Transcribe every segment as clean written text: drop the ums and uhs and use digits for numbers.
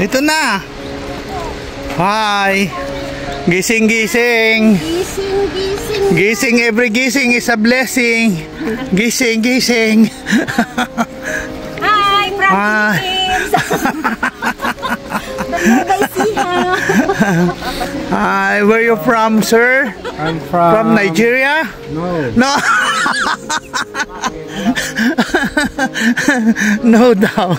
Ito na. Hi. Gising, gising. Gising, gising. Gising, every gising is a blessing. Gising, gising. Hi, from Philippines. Hi, where you from, sir? I'm from Nigeria? No. No. No daw.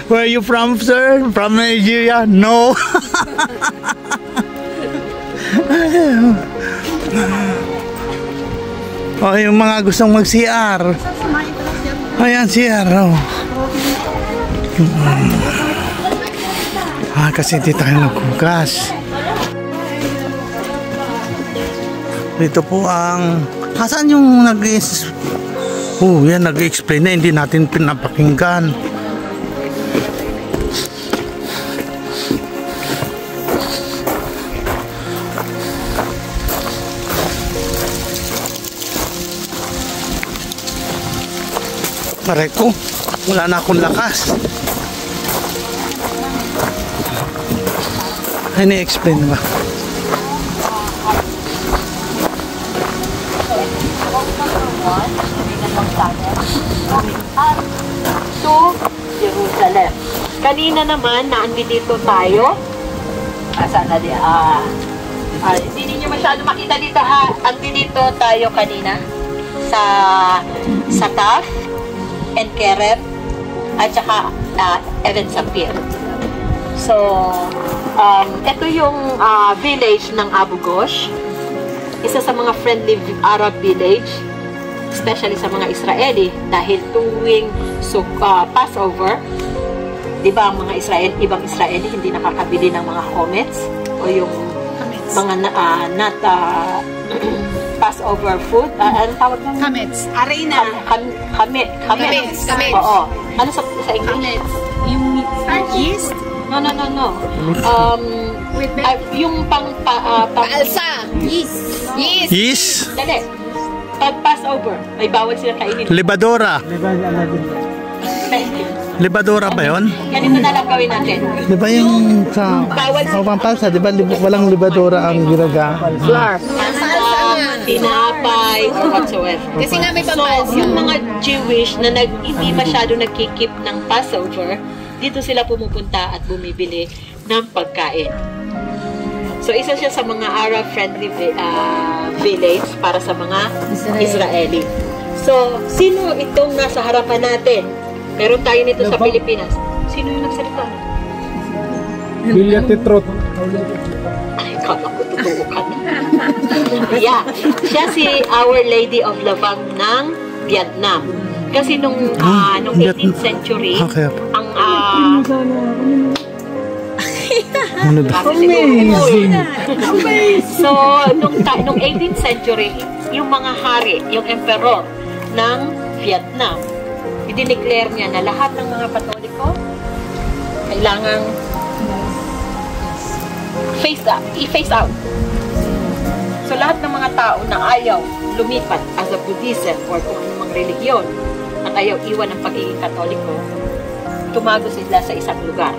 Where are you from, sir? From Nigeria? No. Oh, yung mga gustong mag-CR. Ayan, CR. Oh. Kasi hindi tayo naghugas. Dito po ang... Asan yung yan, nag-explain na, hindi natin pinapakinggan. Pare ko, wala na akong lakas. Ay, na-explain ba? To Jerusalem. Kanina naman, naandito tayo. Saan na di? Hindi ninyo masyado makita dito ha. Andito tayo kanina sa Taf and Kerem at saka Even Sapir. So, ito yung village ng Abu Ghosh. Isa sa mga friendly Arab village, especially sa mga Israeli, dahil tuwing Passover, di ba ang mga ibang Israeli hindi nakakabili ng mga homets o yung mga Passover food. Ano tawag ng? Kamets. Arena. Kamets. Oo. Ano sa English? Yung yeast? No. Yung Paalsa. Yeast. Yes. Dali. Pag Passover, may bawal silang kainin. Libadora. Libadora ba yun? Ganito na lang gawin natin. Di ba yung sa Pampalsa, di ba walang libadora ang ginaga? Flour. Tinapay or whatsoever. Kasi nga may So, Pampalsa. yung mga Jewish na hindi masyado nagkikip ng Passover, dito sila pumupunta at bumibili ng pagkain. So, isa siya sa mga Arab-friendly village para sa mga Israeli. So, sino itong nasa harapan natin? Meron tayo nito sa Pilipinas. Sino yung nagsalita? Bilya Titrot. Ay, kala ko totoo ka na. Yeah. Siya si Our Lady of Lavang ng Vietnam. Kasi nung 18th century, ang Amazing. So, nung 18th century, yung mga hari, yung emperor ng Vietnam, i-declare niya na lahat ng mga Katoliko kailangang i-face out. So, lahat ng mga tao na ayaw lumipat as a Buddhism or kung anumang religiyon at ayaw iwan ng pagiging Katoliko, tumago sila sa isang lugar.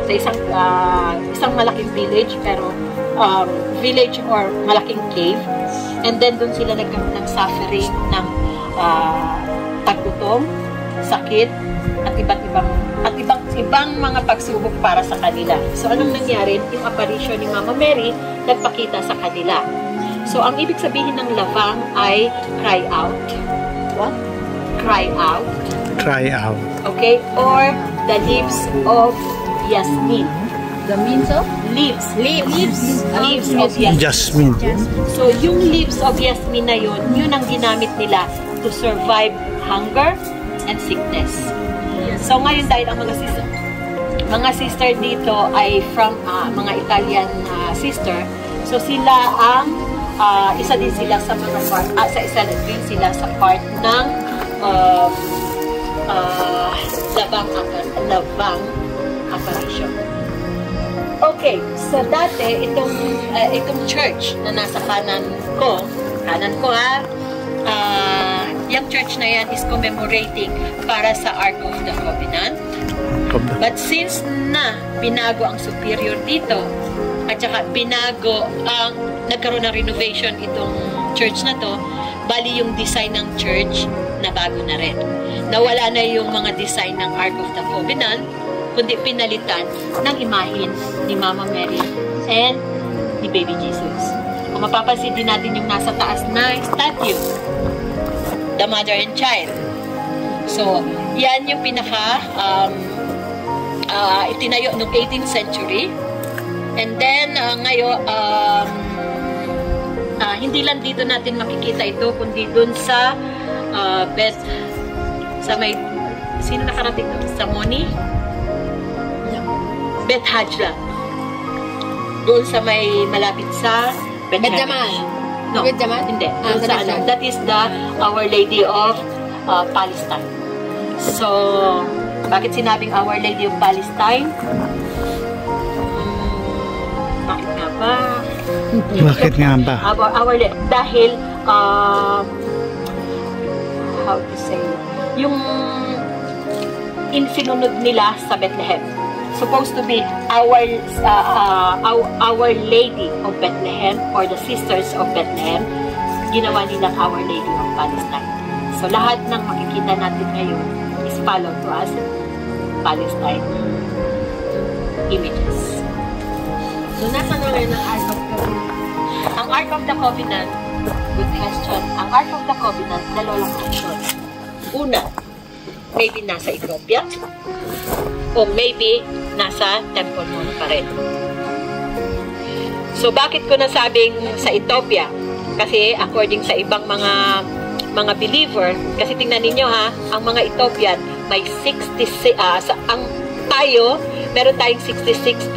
Sa isang malaking village, pero village or malaking cave, and then doon sila nagkaroon ng suffering ng paggutom, sakit, at ibang mga pagsubok para sa kanila. So anong nangyari? Yung apparition ni Mama Mary nagpakita sa kanila. So ang ibig sabihin ng lavang ay cry out. What? Cry out. Try out. Okay? Or the leaves of Yasmin. The means of? Leaves of Jasmine. Yasmin. So, yung leaves of Yasmin na yun ang ginamit nila to survive hunger and sickness. So, ngayon dahil ang mga sister dito ay from mga Italian sister, so sila ang isa din sila sa mga part, isa din sila sa part ng lavang apparition. Okay, so dati itong church na nasa kanan ko yung church na yan is commemorating para sa Ark of the Covenant. But since na binago ang superior dito, at saka binago ang nagkaroon ng renovation itong church na to, bali yung design ng church na bago na rin. Nawala na yung mga design ng Ark of the Covenant, kundi pinalitan ng imahin ni Mama Mary and ni Baby Jesus. Kung mapapansin din natin yung nasa taas na statue, the mother and child. So, yan yung pinaka itinayo noong 18th century. And then, ngayon, hindi lang dito natin makikita ito, kundi dun sa sa may, sino nakarating doon? Sa Moni? Beth Hajla. Doon sa may malapit sa Beth Jaman. No, Beth Jaman? hindi. Doon sa ano, that is the Our Lady of Palestine. So, bakit sinabing Our Lady of Palestine? Bakit nga ba? Bakit nga ba? Our Lady. Dahil, how to say, yung sinunod nila sa Bethlehem. Supposed to be Our Lady of Bethlehem or the Sisters of Bethlehem, ginawa nilang Our Lady of Palestine. So lahat ng makikita natin ngayon is follow to us Palestine images. So nasa na ngayon ang Ark of the Covenant? Ang Ark of the Covenant, good question. Ang Ark of the Covenant, dalawang option. Una, maybe nasa Ethiopia o maybe nasa Temple Mount pa rin. So, bakit ko nasabing sa Ethiopia? Kasi, according sa ibang mga believer, kasi tingnan ninyo ha, ang mga Ethiopian, may 66, ang tayo, meron tayong 66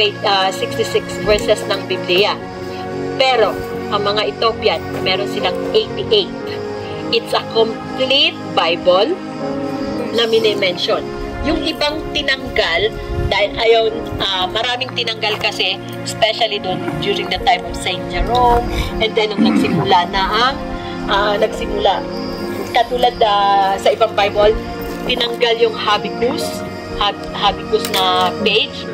verses ng Biblia. Pero, ang mga Ethiopian, meron silang 88. It's a complete Bible na mini-mention. Yung ibang tinanggal, dahil ayaw, maraming tinanggal kasi, especially doon during the time of Saint Jerome, and then nung nagsimula na katulad sa ibang Bible, tinanggal yung Habakkuk na page.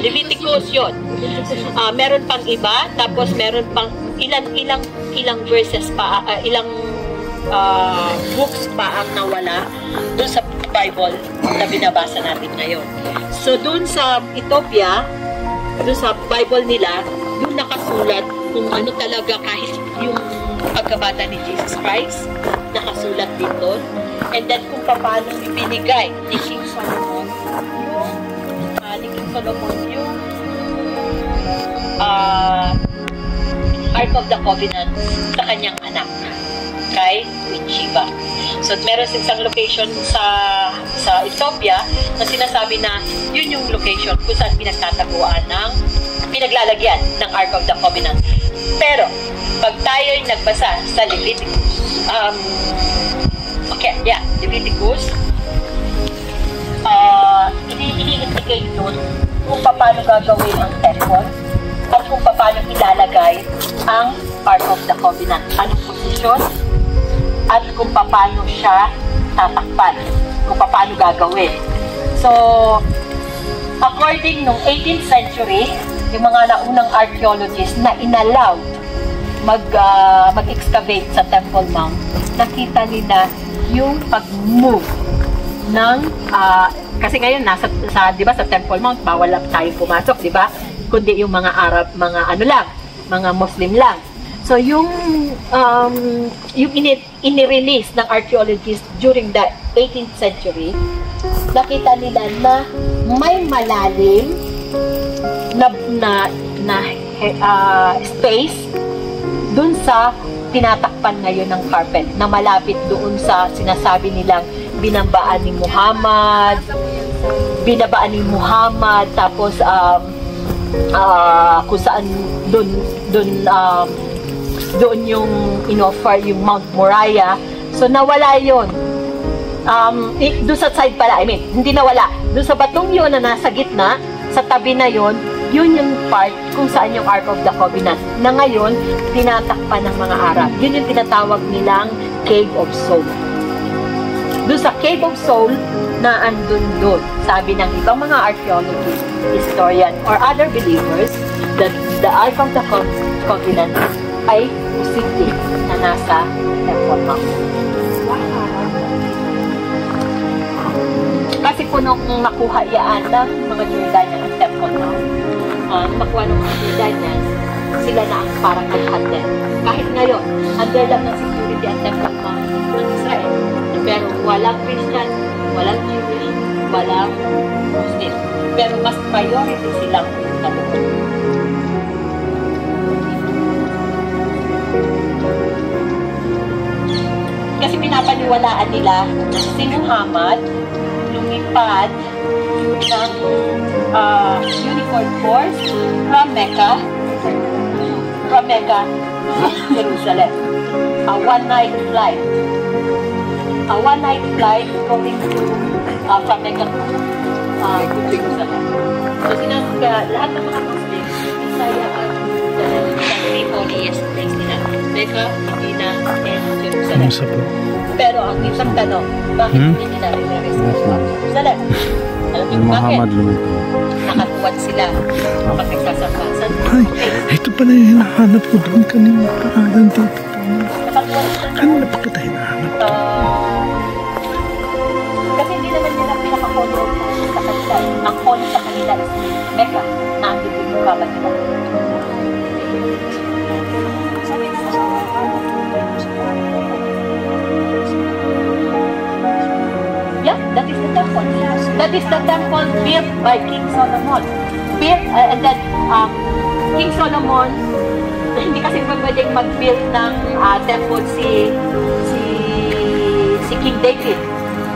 Leviticus yun. Meron pang iba, tapos meron pang ilang verses pa, ilang books pa ang nawala doon sa Bible na binabasa natin ngayon. So doon sa Ethiopia, doon sa Bible nila, doon nakasulat kung ano talaga kahit yung pagkabata ni Jesus Christ, nakasulat din doon. And then kung paano ibinigay ni King Solomon yung Ark of the Covenant sa kanyang anak, kay Queen Sheba. So, meron isang location sa Ethiopia na sinasabi na yun yung location kung saan pinaglalagyan ng Ark of the Covenant. Pero, pag tayo'y nagbasa sa Leviticus, Leviticus, ini-indicate doon kung paano gagawin ang temple at kung paano ilalagay ang Ark of the Covenant. Anong posisyon at kung paano siya tatakpan, kung paano gagawin. So, according nung 18th century, yung mga naunang archaeologists na inallow mag-excavate sa Temple Mount, nakita nila yung pag-move ng kasi ngayon di ba sa Temple Mount bawal tayong pumasok, di ba? Kundi yung mga Arab, mga Muslim lang. So yung inirelease ng archaeologists during the 18th century, nakita nila na may malalim na space dun sa tinatakpan ngayon ng carpet, na malapit doon sa sinasabi nilang binabaan ni Muhammad, tapos kung saan doon yung inoffer yung Mount Moriah. So nawala yun. Doon sa side pala, hindi nawala. Doon sa batong yun na nasa gitna, sa tabi na yun yung part kung saan yung Ark of the Covenant na ngayon tinatakpan ng mga Arab. Yun yung tinatawag nilang Cave of Solomon's. doon sa Cave of Soul na andun doon. Sabi ng ibang mga archaeologist, historian, or other believers that the Ark of the Covenant ay posible na nasa Temple Mount. Kasi po nung makuha yaan ng mga Jordanian ang Temple Mount, makuha ng mga Jordanian, sila na ang parang nag-handle. Kahit ngayon, under lang ng security ang Temple Mount ng Israel. Pero walang Christian, walang Jewish, walang Muslim. Pero mas priority silang doon. Kasi pinapaniwalaan nila si Muhammad lumipad ng unicorn force from Mecca to Jerusalem. A one-night flight. A one-night flight going to from Mecca to Jerusalem. So lahat ng mga Muslim, Isaiah at the three holiest place nila. Mecca, Medina, and Jerusalem. Pero ang isang tanong, bakit hindi nila rin-rest sa Jerusalem? Alam niyo bakit? Nakatuwad sila kapag nagsasampasan. Ay, ito pala yung hinahanap ko doon kanina. Pangalan dito. Nakatuwad sila. Kanina pa kita hinahanap. Kasi hindi naman nila pinaka-follow sa kanila. Ang follow sa kanila is Mecca, na ang bibig mo kapag nila. Yeah, that is the temple. That is the temple built by King Solomon. And then, King Solomon, hindi kasi pwedeng mag-build ng temple si King David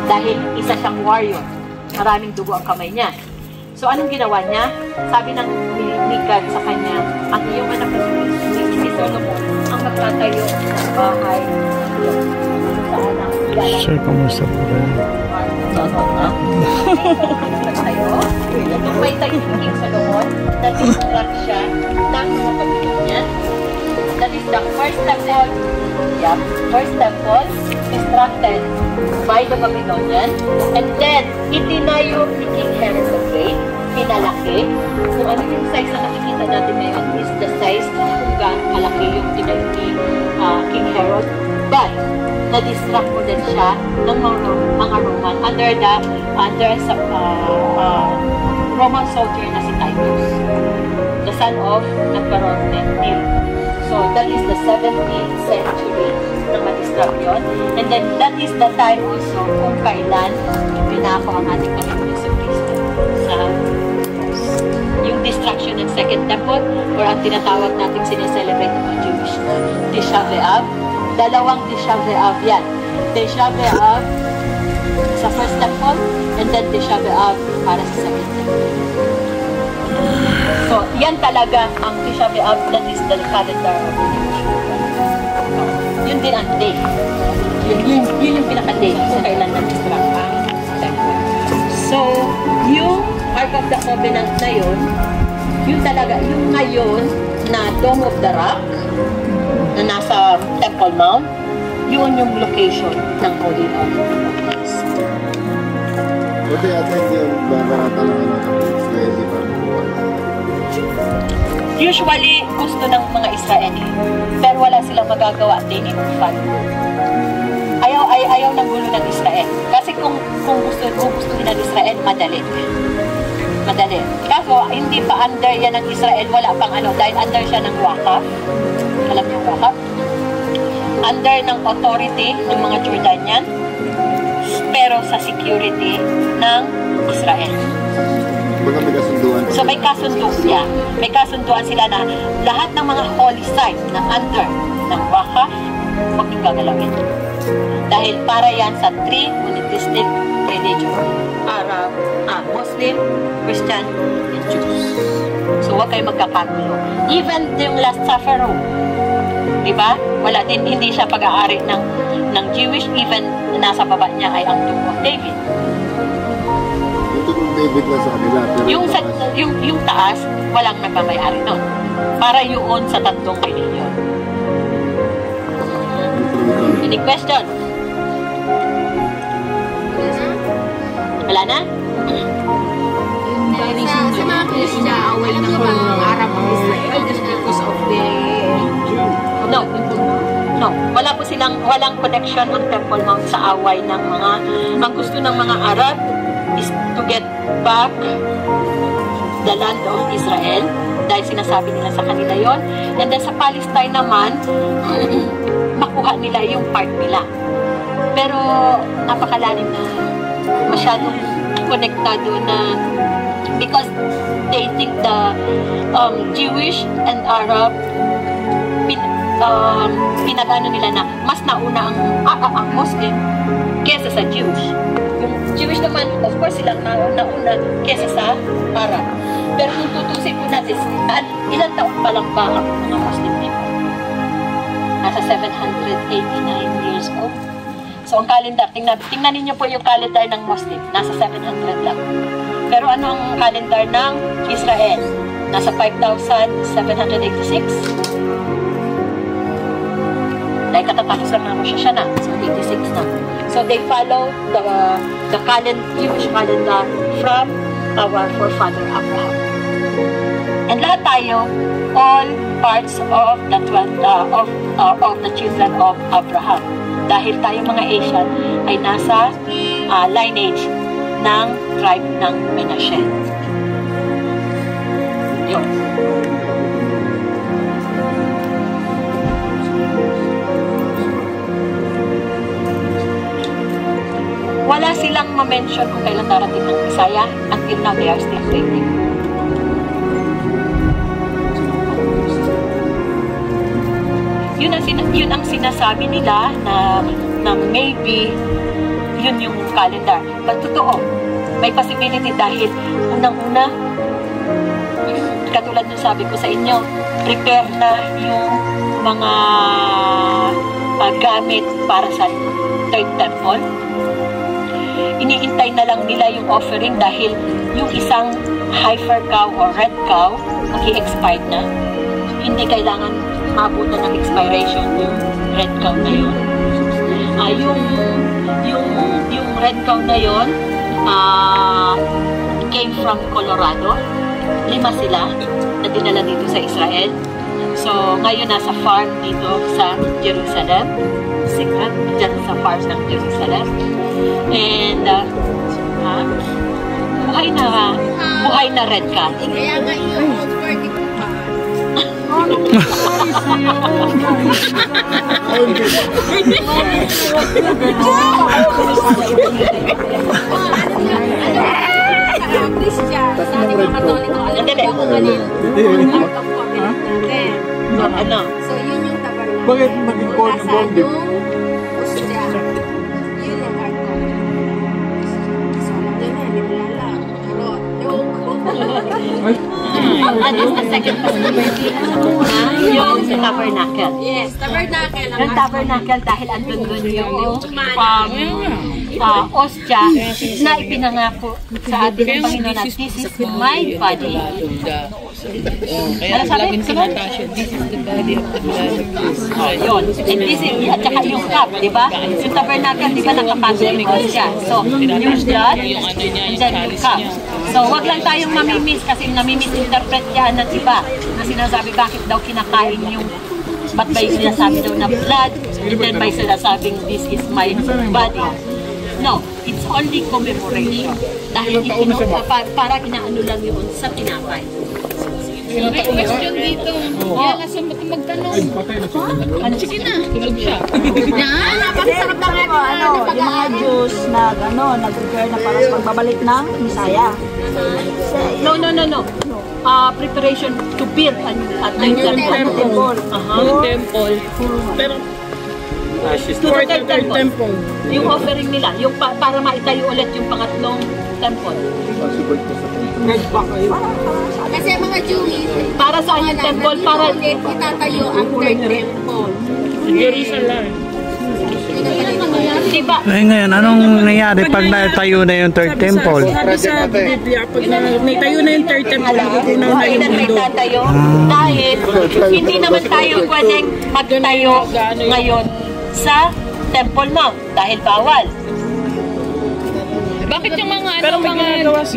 dahil isa siyang warrior. Maraming dugo ang kamay niya. So, anong ginawa niya? Sabi ng ni God sa kanya, ang iyong anak na si Solomon ang magtatayo ng bahay Sir, kamusta po rin? Nung may tayo ni King Solomon, na-distract siya ng mga Babylonian. That is the first temple. Yeah, first temple distracted by the Babylonian. And then, itinayo ni King Herod the Great, pinalaki. Kung ano yung size na nakikita natin ngayon is the size kung gaano kalaki yung tinayo ni King Herod. But, na-distract mo din siya ng mga Roman under Roman soldier na si Titus, the son of Emperor Nero. So, that is the 17th century na ma-distract yun. And then, that is the time also kung kailan pinako ang ating Panginoon Jesucristo sa cross. Yung destruction ng Second Temple, or ang tinatawag natin sineselebrate ng mga Jewish na Tisha B'Av. Dalawang Tisha B'Av yan. Tisha B'Av sa First Temple, and then Tisha B'Av para sa Second Temple. So, yan talaga ang Tisha B'Av, that is the calendar of the Jewish people. Yun din ang day. Yun yung pinaka-day sa kailan na-distract ang Temple. So, yung Ark of the Covenant na yun, yun talaga, yung ngayon na Dome of the Rock, na nasa Temple Mount, yun yung location ng Holy Land. Buti ata hindi yung babarata ng Israeli para makuha. Usually, gusto ng mga Israeli, pero wala silang magagawa. They need to fight. Ayaw ng gulo ng Israel. Kasi kung gusto ng Israel, madali. Kaso, hindi pa under yan ng Israel, wala pang dahil under siya ng Wakaf. Alam niyo Wakaf? Under ng authority ng mga Jordanian, pero sa security ng Israel. Baga may kasunduan. So may kasunduan, may kasunduan sila na lahat ng mga holy site na under ng Wakaf, huwag niyong gagalawin. Dahil para yan sa three monotheistic religion, Arab, Muslim, Christian, and Jews. So huwag kayo magkakagulo. Even yung Last Supper room, diba? Wala din, hindi siya pag-aari ng Jewish, even nasa baba niya ay ang Tomb of David. Ito kung David na sa kanila. Pero yung taas, walang nagmamayari nun. Para yun sa tatlong religion. Any question? Wala na? Sa mga Kristiyano, away ng mga Arab ang Israel just because of the... No, wala po walang connection ang Temple Mount sa away ng mga, ang gusto ng mga Arab is to get back the land of Israel, dahil sinasabi nila sa kanila yon. And then sa Palestine naman, makuha nila yung part nila. Pero napakalalim na, masyadong konektado na, because they think the Jewish and Arab pinag-ano nila na mas nauna ang Muslim kesa sa Jewish. Yung Jewish naman, of course, silang nauna kesa sa Arab. Pero kung tutusin po natin, ilang taon pa lang ba ang mga Muslim people? Nasa 789 years old. So, ang calendar, tingnan ninyo po yung calendar ng Muslim, nasa 700 lang. Pero ano ang calendar ng Israel? Nasa 5,786. Dahil katatapos lang naman siya na. So, 86 na. So, they follow the Jewish calendar from our forefather Abraham. And lahat tayo, all parts of the children of Abraham. Dahil tayo mga Asian ay nasa lineage ng tribe ng Menashe. Yun. Wala silang ma-mention kung kailan darating ng Messiah. Until now, they are still waiting. Yun ang sinasabi nila na maybe yun yung calendar. But totoo, may possibility dahil unang-una, katulad ng sabi ko sa inyo, prepare na yung mga gamit para sa third temple. Iniintay na lang nila yung offering dahil yung isang heifer cow or red cow mag-i-expired na. Hindi kailangan maabutan ng expiration yung red cow na yun. Yung red cow na yun came from Colorado. 5 sila na dinala dito sa Israel. So, ngayon nasa farm dito sa Jerusalem. Dyan sa farm ng Jerusalem. And buhay na red cow. Kaya nga yung old party ko pa. Christian, sa ating mga Katoliko, alam mo kung ano? So, yun yung tabernacle. Bakit maging gold? Yung Ostia. Yun yung hardcore. So, doon na, nilala. Charot. That is the second possibility. Yung tabernacle. Yes, tabernacle. Yung tabernacle dahil andun dun yung ostya na ipinangako sa ating Panginoon na this is my body. Kaya laging sinatasyon, this is the body of the blood of Christ. Yun. And this is, at saka yung cup, di ba? Yung tabernacle, di ba, nakapasok yung ostya. So, yung blood, and then yung cup. So, wag lang tayong mamimiss kasi namimiss-interpret yan ng iba na sinasabi bakit daw kinakain yung ba't ba yung sinasabi daw na blood and then by sinasabing this is my body. No, it's only commemoration. Dahil para inaano lang yun sa tinapay. May question dito. Kaya nga sa magtanong. Sige na. Tulog siya. Napakasarap na nga yung mga Jews na nag-prepare na para sa pagbabalik ng Messiah. No. Preparation to build a new temple. New temple. Pero To the third temple. Yung offering nila, yung para maitayo ulit yung pangatlong temple. Kasi mga Jewish, Para sa yung temple, para ulit itatayo ang third temple. Jerusalem. diba? Ngayon, anong nangyari pag natayo na yung third temple? Sabi sa Biblia, pag naitayo na yung third temple, nagugunaw na yung Kailan may mundo. tatayo? Dahil hindi naman tayo pwedeng magtayo ngayon sa Temple Mount dahil bawal. Diba? Bakit yung mga Pero may ginagawa